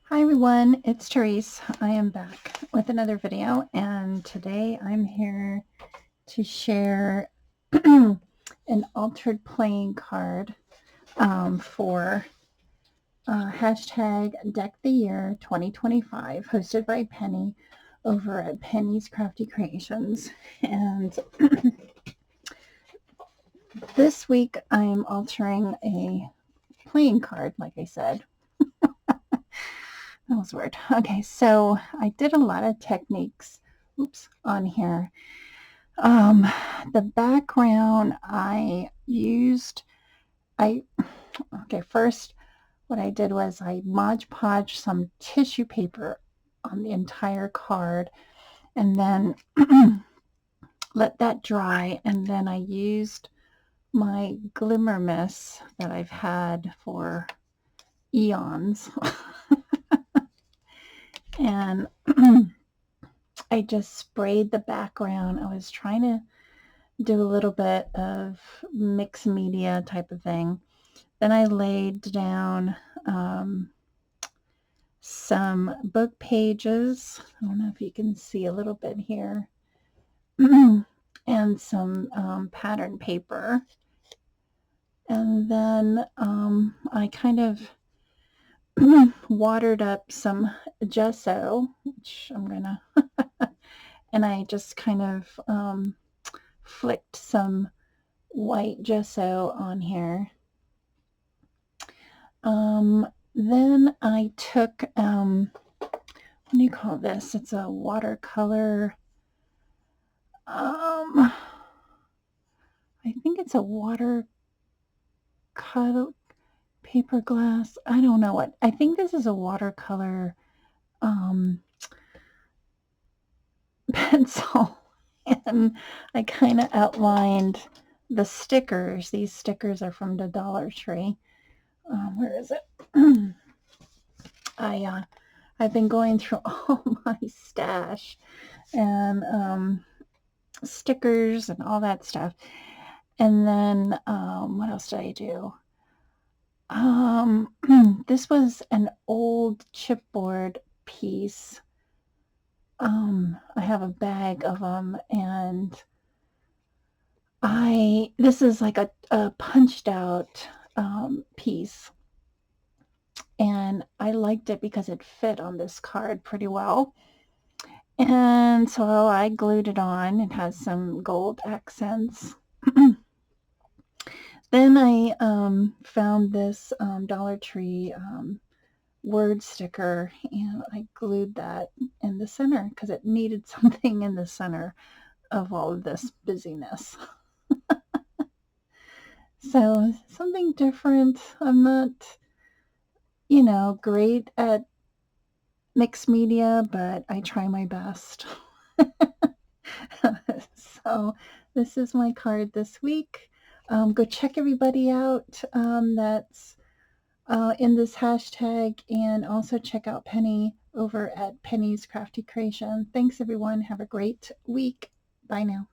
Hi everyone, it's Tereese. I am back with another video, and today I'm here to share an altered playing card for hashtag Deck the Year 2025, hosted by Penny over at Penny's Crafty Creations. And this week I'm altering a playing card, like I said. That was weird. Okay, so I did a lot of techniques, on here. The background I used, first what I did was I Mod Podged some tissue paper on the entire card and then let that dry, and then I used my Glimmer Mist that I've had for eons. And I just sprayed the background. I was trying to do a little bit of mixed media type of thing. Then I laid down some book pages. I don't know if you can see a little bit here. And some pattern paper. And then I kind of watered up some gesso, which I'm gonna, and I just kind of flicked some white gesso on here. Then I took, what do you call this? It's a watercolor, I think it's a watercolor paper glass. I don't know what. I think this is a watercolor pencil. And I kind of outlined the stickers. These stickers are from the Dollar Tree. Where is it? I've been going through all my stash and stickers and all that stuff. And then what else did I do? This was an old chipboard piece. I have a bag of them, and this is like a punched out piece, and I liked it because it fit on this card pretty well. And so I glued it on. It has some gold accents. Then I found this Dollar Tree word sticker, and I glued that in the center because it needed something in the center of all of this busyness. So something different. I'm not, great at mixed media, but I try my best. So this is my card this week. Go check everybody out that's in this hashtag, and also check out Penny over at Penny's Crafty Creation. Thanks everyone. Have a great week. Bye now.